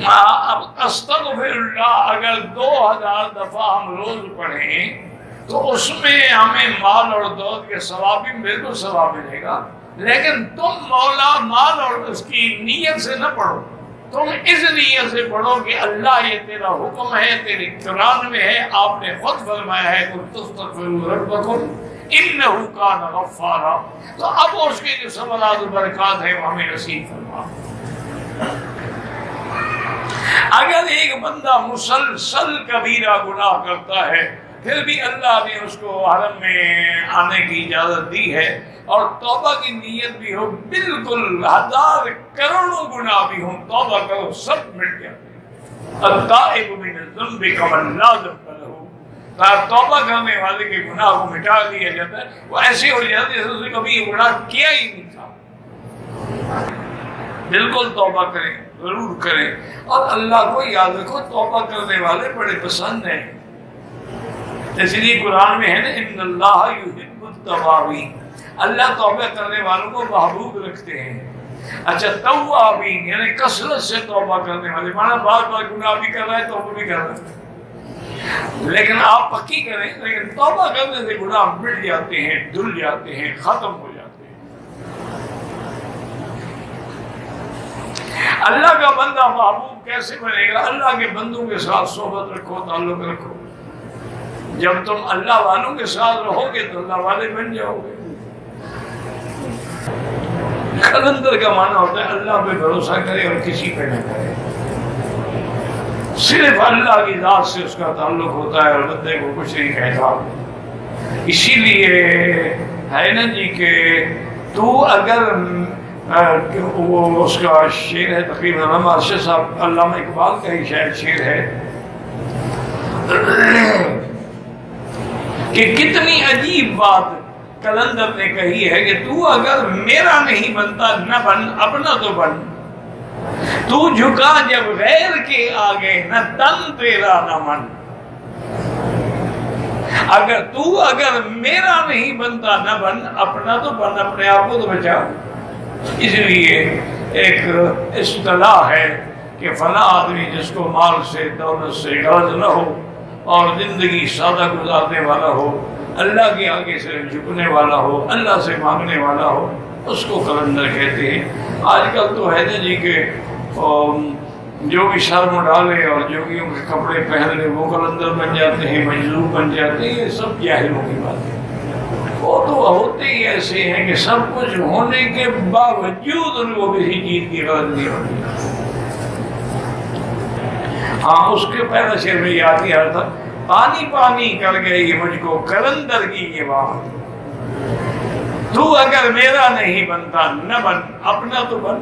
اب استغفراللہ اگر 2000 دفعہ ہم روز پڑھیں تو اس میں ہمیں مال اور دولت کے ثواب بھی بالکل ثواب ملے گا، لیکن تم مولا مال اور اس کی نیت سے نہ پڑھو، تم اس نیت سے پڑھو کہ اللہ یہ تیرا حکم ہے، تیرے قرآن میں ہے، آپ نے خود فرمایا ہے قل تستغفروا ربکم انہ کان غفارا، تو اب اس کے جو ثمرات و برکات ہیں وہ ہمیں نصیب فرما۔ اگر ایک بندہ مسلسل کبیرہ گناہ کرتا ہے پھر بھی اللہ نے اس کو حرم میں آنے کی اجازت دی ہے اور توبہ کی نیت بھی ہو، بالکل 1000 کروڑوں گناہ بھی ہوں، توبہ کرو سب مٹ جاتے ہیں۔ التائب من الذنب کمن لا ذنب لہ، توبہ کرنے والے کے گناہ کو مٹا دیا جاتا ہے، وہ ایسے ہو جاتے ہیں جیسے اس نے کبھی یہ گناہ کیا ہی نہیں تھا۔ بالکل توبہ کریں، ضرور کریں، اور اللہ کو یاد رکھو توبہ کرنے والے بڑے پسند ہیں، اس لیے قرآن میں ہے نا ان اللہ یحب التوابین، اللہ توبہ کرنے والوں کو محبوب رکھتے ہیں۔ اچھا توابین یعنی کثرت سے توبہ کرنے والے، مانا بار بار گناہ بھی کر رہا ہے توبہ بھی کر رہا ہے، لیکن آپ پکی کریں، لیکن توبہ کرنے سے گناہ مٹ جاتے ہیں، دھل جاتے ہیں، ختم ہو جاتے ہیں۔ اللہ کا بندہ محبوب کیسے بنے گا؟ اللہ کے بندوں کے ساتھ صحبت رکھو، تعلق رکھو، جب تم اللہ والوں کے ساتھ رہو گے تو اللہ والے بن جاؤ گے۔ قلندر کا معنی ہوتا ہے اللہ پہ بھروسہ کرے اور کسی پہ نہ کرے، صرف اللہ کی ذات سے اس کا تعلق ہوتا ہے اور بندے کو کچھ نہیں کہتا۔ اسی لیے ہے نا جی کہ تو اگر وہ اس کا شعر ہے تقریباً علامہ ارشد صاحب، علامہ اقبال کا ہی شاید شعر ہے کہ کتنی عجیب بات قلندر نے کہی ہے کہ تو اگر میرا نہیں بنتا نہ بن، اپنا تو بن، تو جھکا جب غیر کے آگے نہ تن تیرا نہ من، اگر میرا نہیں بنتا نہ بن، اپنا تو بن، اپنے آپ کو تو بچا۔ اس لیے ایک اصطلاح ہے کہ فلاں آدمی جس کو مال سے دولت سے غرض نہ ہو اور زندگی سادہ گزارنے والا ہو، اللہ کے آگے سے جھکنے والا ہو، اللہ سے مانگنے والا ہو، اس کو قلندر کہتے ہیں۔ آج کل تو ہے نا جی کہ جو بھی شرم ڈالے اور جوگیوں کے کپڑے پہن لے وہ قلندر بن جاتے ہیں، مجذوب بن جاتے ہیں، یہ سب جاہلوں کی بات ہے۔ وہ تو ہوتے ہی ایسے ہیں کہ سب کچھ ہونے کے باوجود ان کو کسی چیز کی غرض نہیں ہوتی۔ ہاں اس کے پہلے شعر میں یاد نہیں آ رہا تھا، پانی پانی کر گئی مجھ کو قلندر کی یہ بات، تو اگر میرا نہیں بنتا نہ بن، اپنا تو بن۔